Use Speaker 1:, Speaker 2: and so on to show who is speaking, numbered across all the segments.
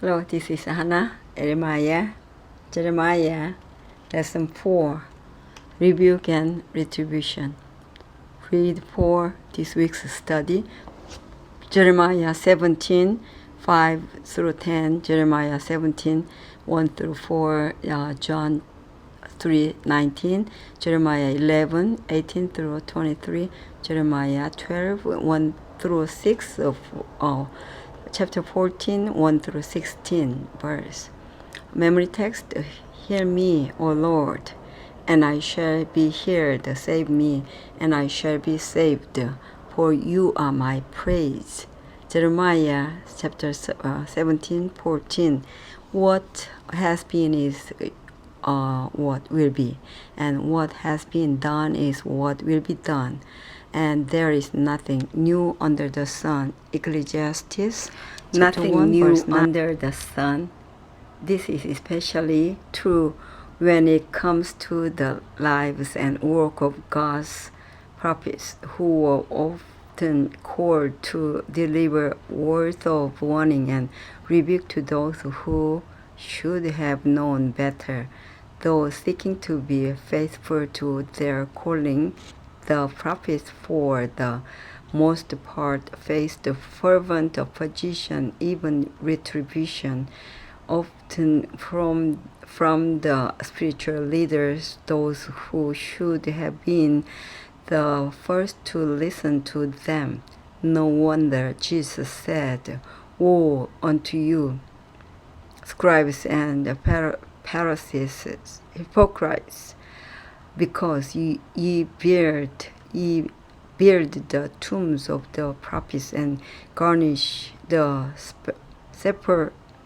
Speaker 1: Hello, this is Hannah, Jeremiah, Lesson 4, Rebuke and Retribution. Read for this week's study, Jeremiah 17, 5 through 10, Jeremiah 17, 1 through 4, John 3, 19, Jeremiah 11, 18 through 23, Jeremiah 12, 1 through 6 of chapter 14, 1 through 16 verse. Memory text, Hear me, O Lord, and I shall be heard. Save me, and I shall be saved, for you are my praise. Jeremiah chapter 17, 14. What has been is what will be, and what has been done is what will be done. And there is nothing new under the sun. Ecclesiastes, nothing 1, new under the sun. This is especially true when it comes to the lives and work of God's prophets, who were often called to deliver words of warning and rebuke to those who should have known better. Though seeking to be faithful to their calling, the prophets for the most part faced fervent opposition, even retribution, often from the spiritual leaders, those who should have been the first to listen to them. No wonder Jesus said, "Woe unto you, scribes and Pharisees, hypocrites, because ye build the tombs of the prophets and garnish the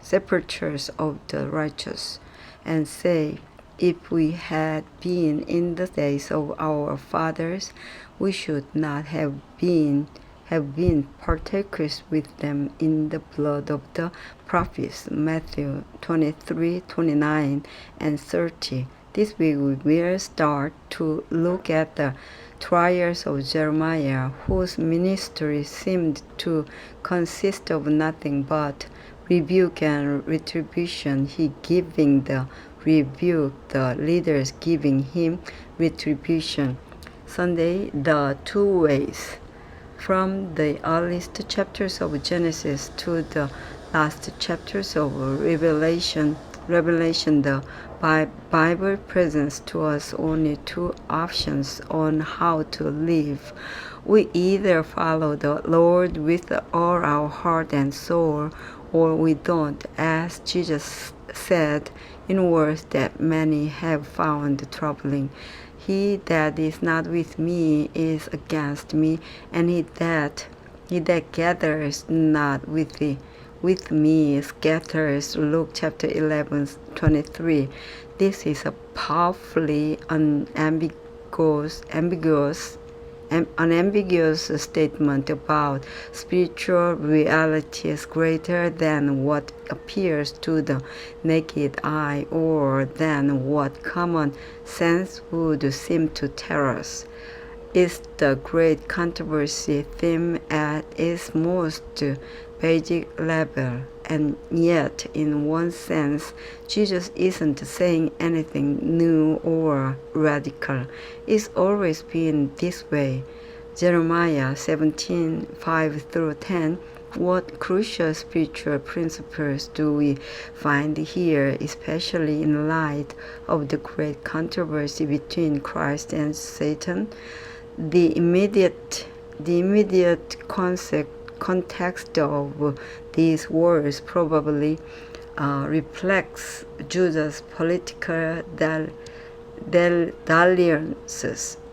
Speaker 1: sepulchres of the righteous, and say, If we had been in the days of our fathers, we should not have been partakers with them in the blood of the prophets." Matthew 23, 29, and 30. This week we will start to look at the trials of Jeremiah, whose ministry seemed to consist of nothing but rebuke and retribution. He giving the rebuke, the leaders giving him retribution. Sunday, the two ways. From the earliest chapters of Genesis to the last chapters of Revelation, the Bible presents to us only two options on how to live. We either follow the Lord with all our heart and soul, or we don't, as Jesus said in words that many have found troubling. He that is not with me is against me, and he that gathers not with me scatters. Luke chapter 11, 23. This is a powerfully unambiguous statement about spiritual realities greater than what appears to the naked eye or than what common sense would seem to tell us. It's the great controversy theme at its most basic level, and yet, in one sense, Jesus isn't saying anything new or radical. It's always been this way. Jeremiah 17, 5 through 10. What crucial spiritual principles do we find here, especially in light of the great controversy between Christ and Satan? The immediate context of these words probably reflects Judah's political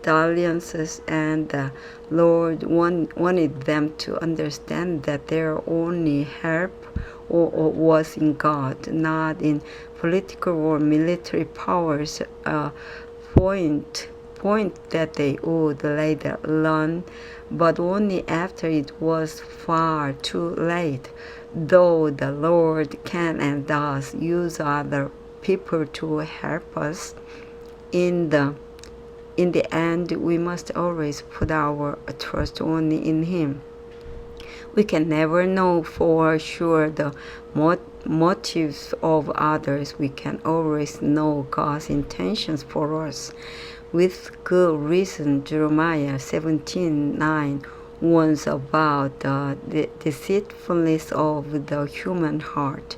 Speaker 1: dalliances, and the Lord wanted them to understand that their only help was in God, not in political or military powers. Point that they would later learn, but only after it was far too late. Though the Lord can and does use other people to help us, in the end we must always put our trust only in Him. We can never know for sure the motives of others, we can always know God's intentions for us. With good reason, Jeremiah 17:9 warns about the deceitfulness of the human heart.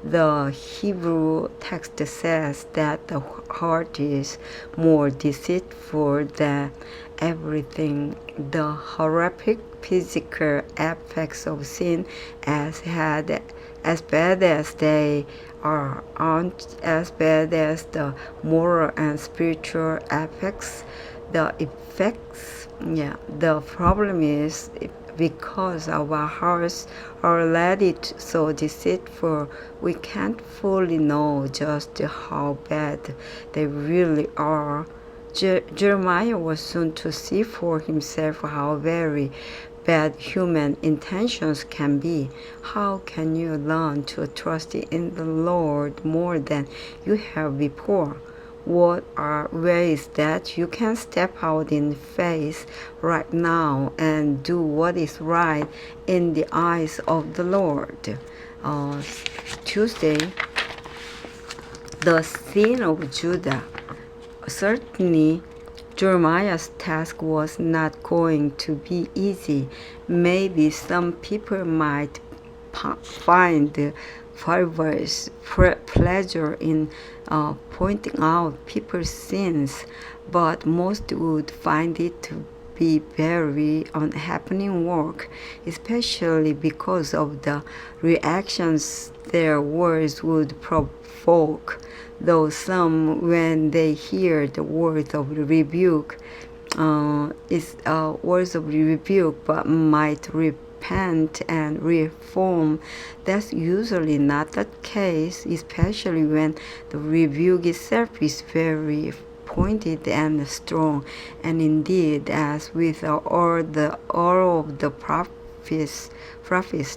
Speaker 1: The Hebrew text says that the heart is more deceitful than everything. The horrific physical effects of sin, as bad as they aren't as bad as the moral and spiritual effects. The problem is because our hearts are already so deceitful, we can't fully know just how bad they really are. Jeremiah was soon to see for himself how very bad human intentions can be. How can you learn to trust in the Lord more than you have before? What are ways that you can step out in faith right now and do what is right in the eyes of the Lord? Tuesday, the sin of Judah. Certainly, Jeremiah's task was not going to be easy. Maybe some people might find perverse pleasure in pointing out people's sins, but most would find it to be very unhappening work, especially because of the reactions their words would provoke. Though some, when they hear the words of rebuke, but might repent and reform. That's usually not the case, especially when the rebuke itself is very pointed and strong. And indeed, as with all of the prophets,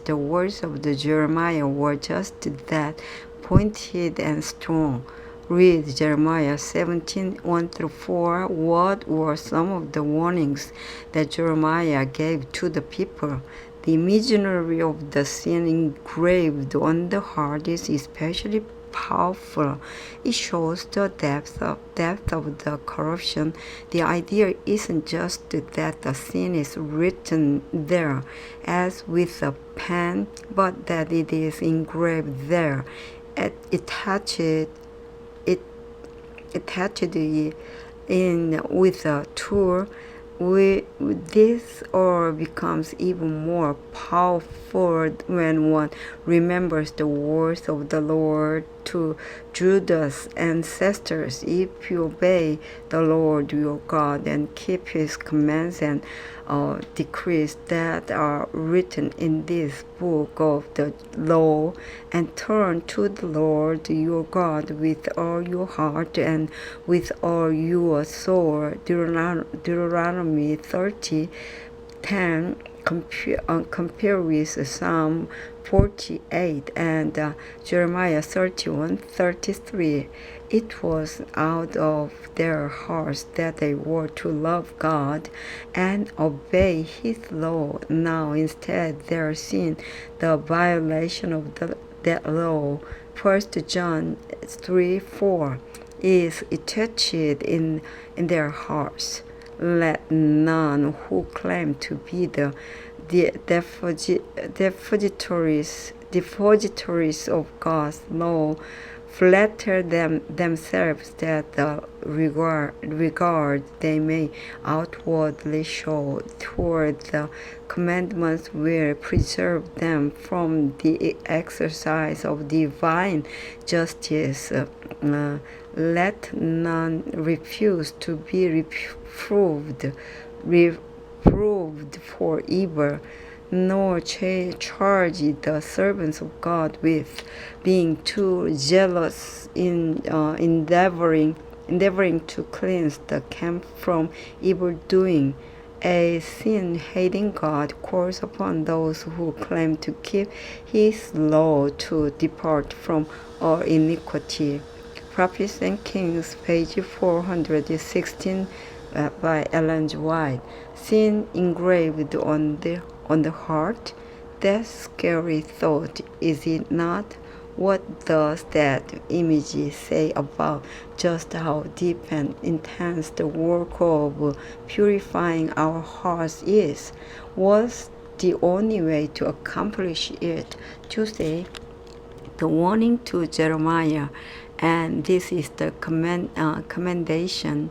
Speaker 1: the words of the Jeremiah were just that, pointed and strong. Read Jeremiah 17:1-4. What were some of the warnings that Jeremiah gave to the people? The imagery of the sin engraved on the heart is especially powerful. It shows the depth of the corruption. The idea isn't just that the sin is written there as with a pen, but that it is engraved there. Attached in with a tool. This all becomes even more powerful when one remembers the words of the Lord to Judah's ancestors. If you obey the Lord your God and keep his commands and decrees that are written in this book of the law, and turn to the Lord your God with all your heart and with all your soul. Deuteronomy 30:10 compare with Psalm 48 and Jeremiah 31:33. It was out of their hearts that they were to love God and obey his law. Now instead they are seeing the violation of that law. 1 John 3:4 is attached in their hearts. Let none who claim to be the depositories of God's law flatter themselves that the regard they may outwardly show toward the commandments will preserve them from the exercise of divine justice. Let none refuse to be reproved for evil, nor charge the servants of God with being too jealous in endeavoring to cleanse the camp from evil doing. A sin-hating God calls upon those who claim to keep his law to depart from all iniquity. Prophets and Kings, page 416, by Ellen G. White. Sin engraved on the heart. That scary thought, is it not? What does that image say about just how deep and intense the work of purifying our hearts is? Was the only way to accomplish it to say the warning to Jeremiah, and this is the condemnation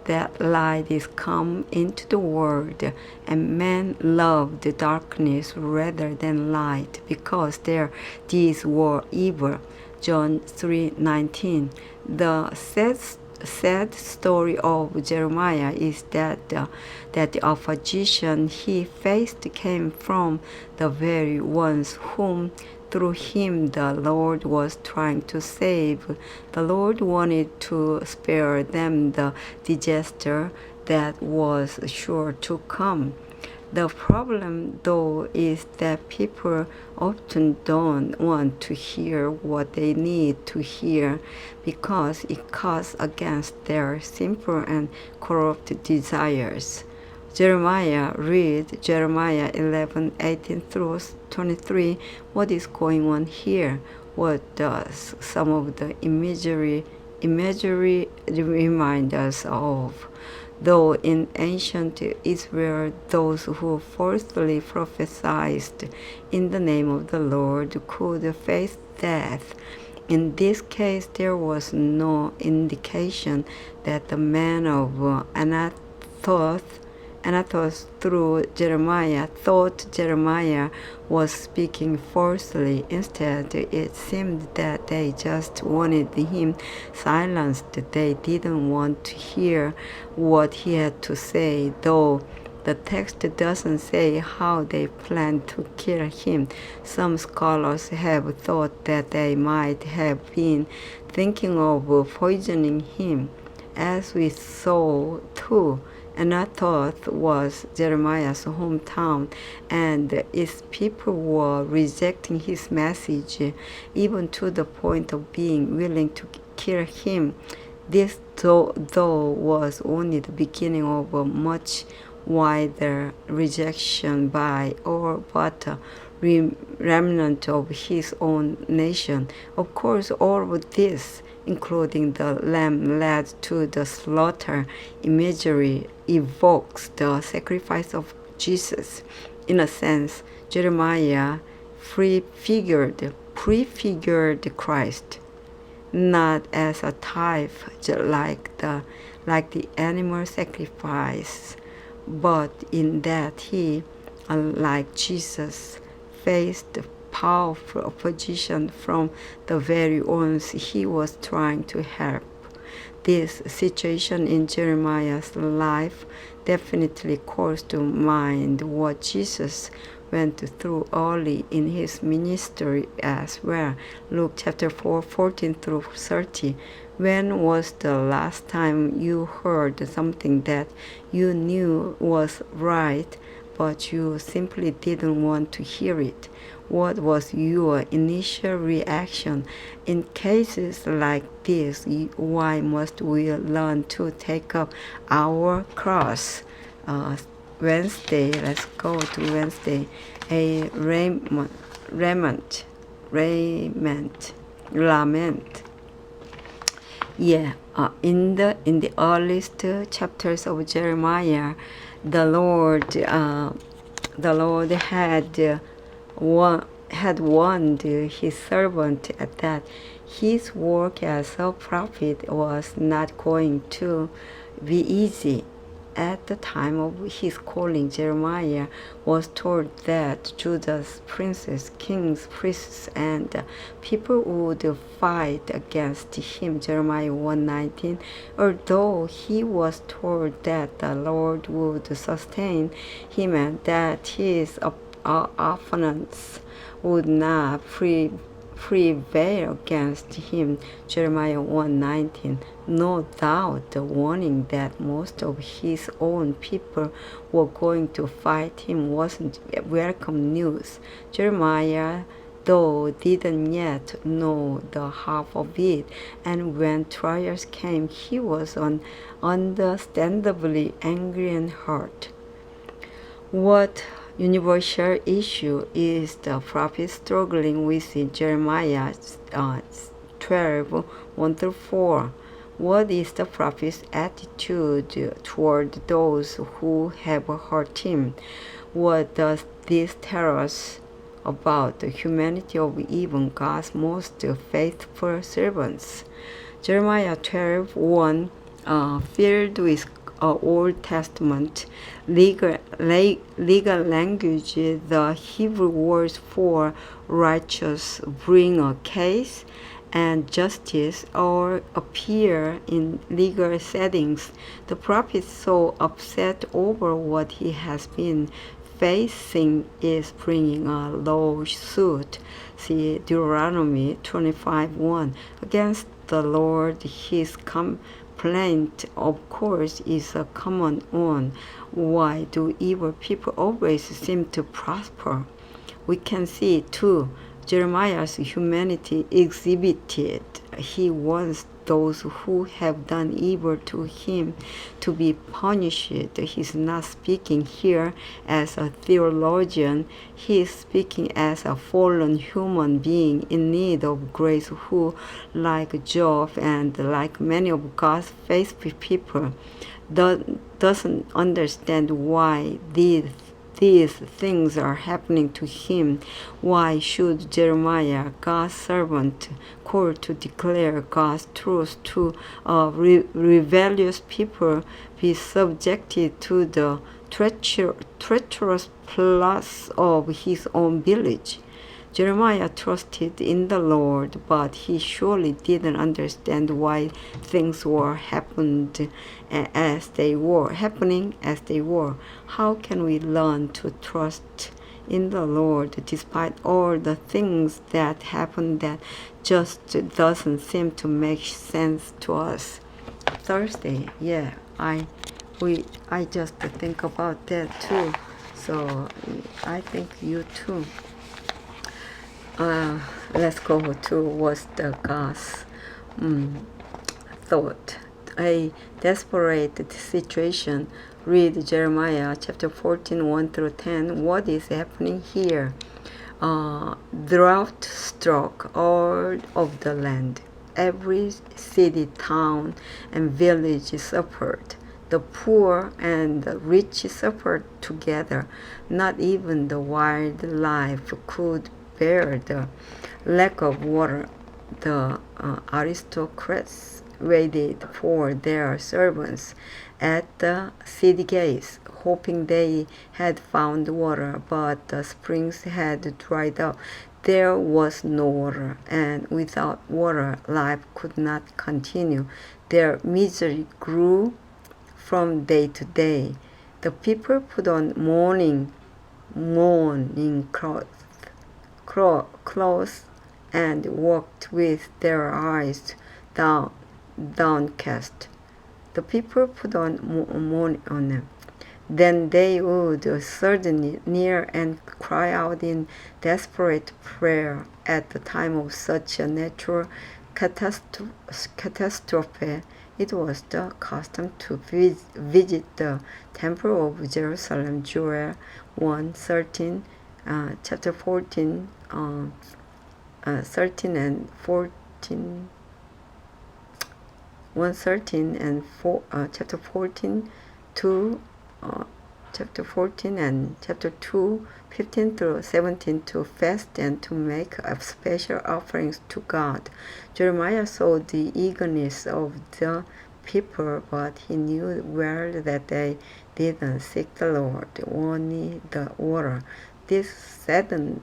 Speaker 1: that light is come into the world, and men loved the darkness rather than light, because their deeds were evil. John 3:19. The sad story of Jeremiah is that the opposition he faced came from the very ones whom through him the Lord was trying to save. The Lord wanted to spare them the disaster that was sure to come. The problem, though, is that people often don't want to hear what they need to hear because it cuts against their simple and corrupt desires. Read Jeremiah 11:18 through 23. What is going on here? What does some of the imagery remind us of? Though in ancient Israel, those who falsely prophesied in the name of the Lord could face death. In this case, there was no indication that the man of Anathoth through Jeremiah thought Jeremiah was speaking falsely. Instead, it seemed that they just wanted him silenced. They didn't want to hear what he had to say, though the text doesn't say how they planned to kill him. Some scholars have thought that they might have been thinking of poisoning him, as we saw too. Anathoth was Jeremiah's hometown, and its people were rejecting his message, even to the point of being willing to kill him. This, though was only the beginning of a much wider rejection by all but a remnant of his own nation. Of course, all of this, including the lamb led to the slaughter imagery, evokes the sacrifice of Jesus. In a sense, Jeremiah prefigured Christ, not as a type like the animal sacrifice, but in that he, unlike Jesus, faced powerful opposition from the very ones he was trying to help. This situation in Jeremiah's life definitely calls to mind what Jesus went through early in his ministry as well. Luke chapter 4:14 through 30. When was the last time you heard something that you knew was right, but you simply didn't want to hear it? What was your initial reaction? In cases like this, why must we learn to take up our cross? Wednesday, let's go to Wednesday. A lament. Yeah, in the earliest chapters of Jeremiah, the Lord had warned his servant that his work as a prophet was not going to be easy. At the time of his calling, Jeremiah was told that Judah's princes, kings, priests, and people would fight against him. Jeremiah 1:19. Although he was told that the Lord would sustain him and that his opponents would not prevail against him. Jeremiah 1:19. No doubt the warning that most of his own people were going to fight him wasn't welcome news. Jeremiah, though, didn't yet know the half of it, and when trials came, he was understandably angry and hurt. What universal issue is the prophet struggling with Jeremiah 12, 1-4. What is the prophet's attitude toward those who have hurt him? What does this tell us about the humanity of even God's most faithful servants? Jeremiah 12:1, filled with Old Testament legal language, the Hebrew words for righteous, bring a case, and justice all appear in legal settings. The prophet, so upset over what he has been facing, is bringing a lawsuit. See Deuteronomy 25:1 against the Lord. His complaint, of course, is a common one. Why do evil people always seem to prosper? We can see too Jeremiah's humanity exhibited. He wants those who have done evil to him to be punished. He's not speaking here as a theologian. He is speaking as a fallen human being in need of grace who, like Job and like many of God's faithful people, doesn't understand why these things are happening to him. Why should Jeremiah, God's servant, called to declare God's truth to a rebellious people, be subjected to the treacherous plots of his own village? Jeremiah trusted in the Lord, but he surely didn't understand why things were happening as they were. How can we learn to trust in the Lord despite all the things that happen that just doesn't seem to make sense to us? Thursday, yeah, I just think about that too. So I think you too. Let's go to what's the God's thought. A desperate situation. Read Jeremiah chapter 14, 1-10. What is happening here? Drought struck all of the land. Every city, town, and village suffered. The poor and the rich suffered together. Not even the wildlife could bear the lack of water. The aristocrats waited for their servants at the city gates, hoping they had found water, but the springs had dried up. There was no water, and without water, life could not continue. Their misery grew from day to day. The people put on mourning clothes and walked with their eyes downcast. The people put on mourning on them. Then they would suddenly kneel and cry out in desperate prayer. At the time of such a natural catastrophe, it was the custom to visit the Temple of Jerusalem. Joel 1:13, chapter 14, 13 and 14. 1:13 and chapter 14 to chapter 14 and chapter 2, 15-17, to fast and to make special offerings to God. Jeremiah saw the eagerness of the people, but he knew well that they didn't seek the Lord, only the water. This saddened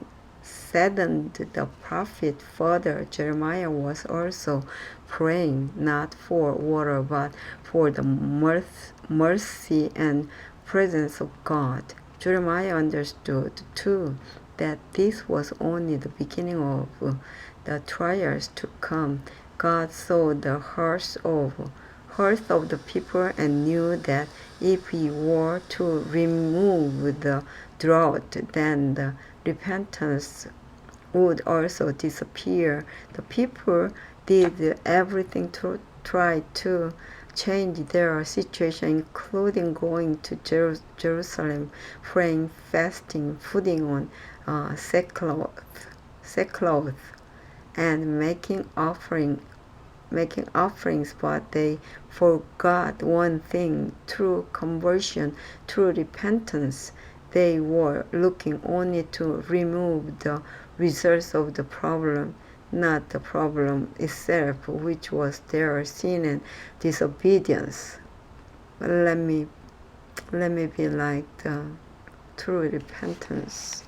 Speaker 1: the prophet further. Jeremiah was also praying not for water, but for the mercy and presence of God. Jeremiah understood too that this was only the beginning of the trials to come. God saw the hearts of the people and knew that if he were to remove the drought, then the repentance would also disappear. The people did everything to try to change their situation, including going to Jerusalem, praying, fasting, putting on sackcloth, and making offerings, but they forgot one thing: through conversion, through repentance. They were looking only to remove the results of the problem, not the problem itself, which was their sin and disobedience. Let me be like the true repentance.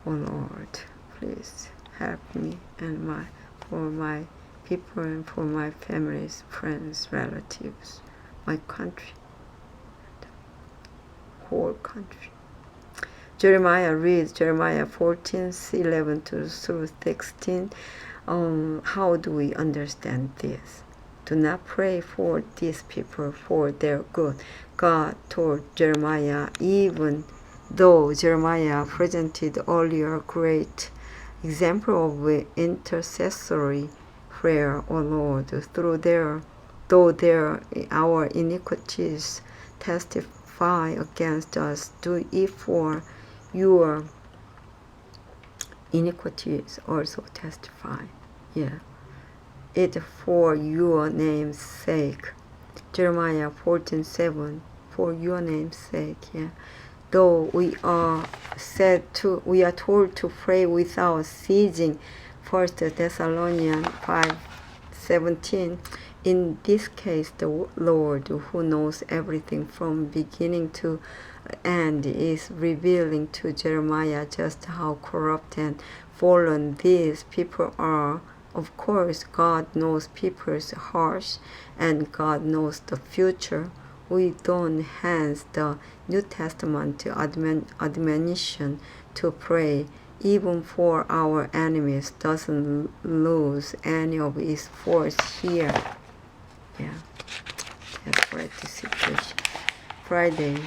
Speaker 1: Oh Lord, please help me and for my people and for my families, friends, relatives, my country, the whole country. Jeremiah reads Jeremiah 14:11-16. How do we understand this? Do not pray for these people for their good. God told Jeremiah, even though Jeremiah presented earlier great example of intercessory prayer, O Lord, though our iniquities testify against us, do it for your iniquities also testify. Yeah. It for your name's sake. Jeremiah 14:7. For your name's sake. Yeah. Though we are told to pray without ceasing. 1 Thessalonians 5:17. In this case, the Lord, who knows everything from beginning to end, is revealing to Jeremiah just how corrupt and fallen these people are. Of course, God knows people's hearts, and God knows the future. We don't hence the New Testament admonition to pray even for our enemies doesn't lose any of its force here. Yeah, that's right, the situation. Friday,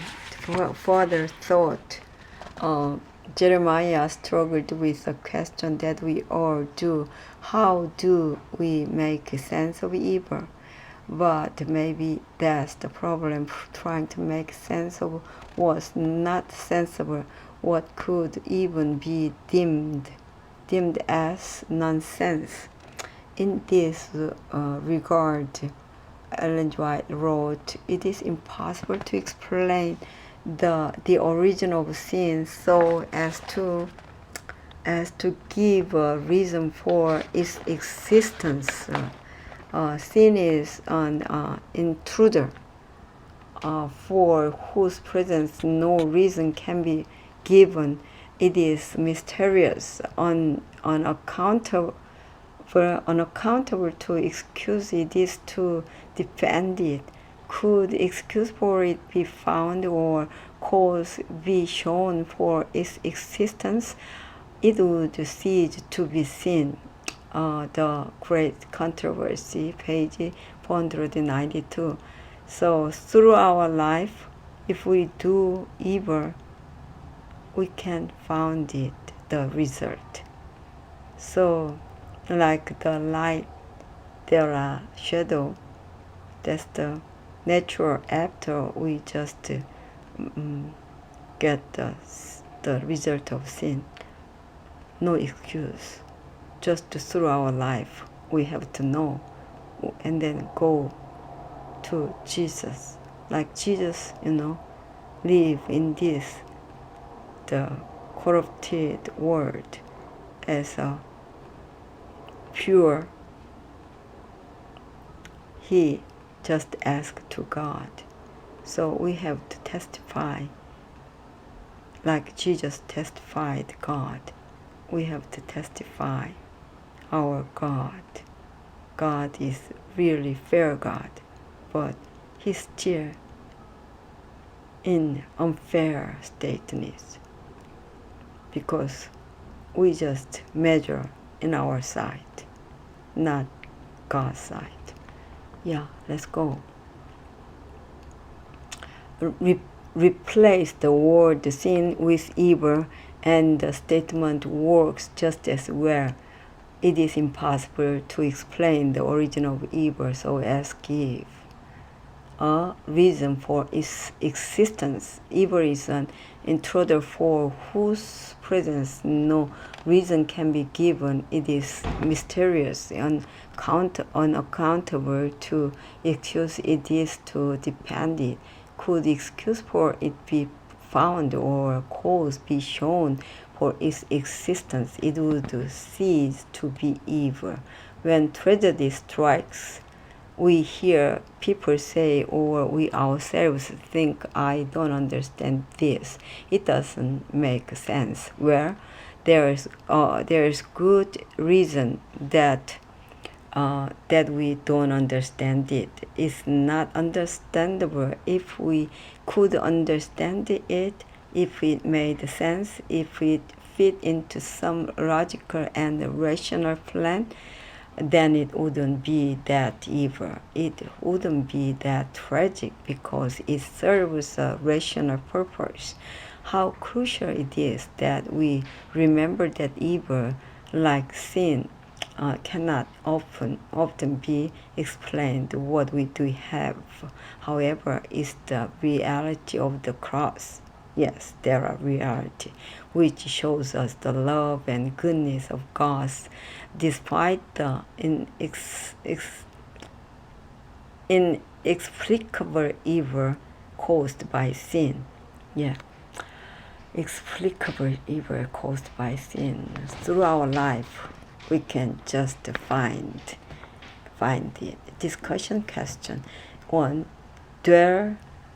Speaker 1: Father thought Jeremiah struggled with a question that we all do. How do we make sense of evil? But maybe that's the problem. Trying to make sense of what's not sensible, what could even be deemed as nonsense. In this regard, Ellen White wrote, it is impossible to explain the origin of sin so as to give a reason for its existence. Sin is an intruder for whose presence no reason can be given. It is mysterious, unaccountable to excuse it is to defend it. Could excuse for it be found or cause be shown for its existence? It would cease to be sin. The Great Controversy, page 492. So through our life, if we do evil, we can find it, the result. So like the light, there are shadow. That's the natural after we just get the result of sin. No excuse. Just through our life, we have to know and then go to Jesus. Like Jesus, live in this, the corrupted world as a pure. He just asked to God. So we have to testify like Jesus testified God. We have to testify our God. God is really fair God, but He's still in unfair stateness because we just measure in our sight, not God's sight. Yeah, let's go. Replace the word sin with evil, and the statement works just as well. It is impossible to explain the origin of evil so as give. a reason for its existence. Evil is an intruder for whose presence no reason can be given. It is mysterious, unaccountable. To excuse it is to depend it. Could excuse for it be found or cause be shown for its existence, it would cease to be evil. When tragedy strikes, we hear people say, or we ourselves think, I don't understand this. It doesn't make sense. Where there's good reason that we don't understand it. It's not understandable. If we could understand it, if it made sense, if it fit into some logical and rational plan, then it wouldn't be that evil. It wouldn't be that tragic because it serves a rational purpose. How crucial it is that we remember that evil, like sin, cannot often be explained. What we do have, however, is the reality of the cross. Yes, there are reality, which shows us the love and goodness of God, despite the inexplicable evil caused by sin. Yeah, explicable evil caused by sin. Through our life, we can just find it. Discussion question 1.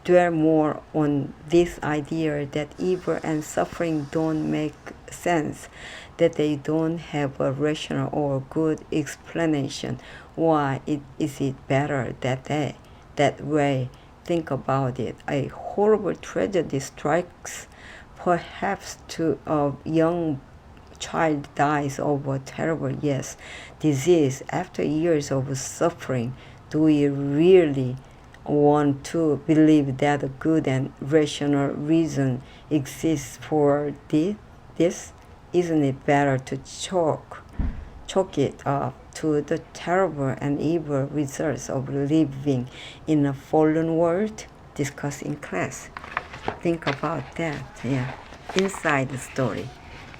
Speaker 1: Dwell more on this idea that evil and suffering don't make sense, that they don't have a rational or good explanation. Why is it better that way? Think about it. A horrible tragedy strikes, perhaps to a young child dies of a terrible disease after years of suffering. Do we really want to believe that a good and rational reason exists for this? Isn't it better to chalk it up to the terrible and evil results of living in a fallen world? Discuss in class. Think about that. Yeah. Inside the story.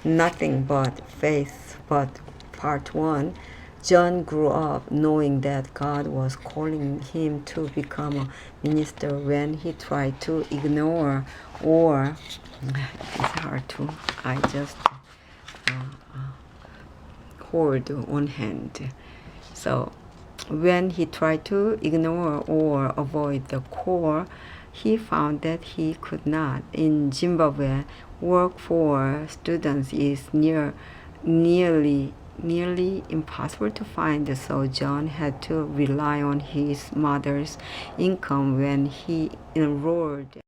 Speaker 1: Nothing but faith. But part 1. John grew up knowing that God was calling him to become a minister. When he tried to ignore or it's hard to, I just hold one hand. So when he tried to ignore or avoid the call, he found that he could not. In Zimbabwe, work for students is nearly impossible to find, so John had to rely on his mother's income when he enrolled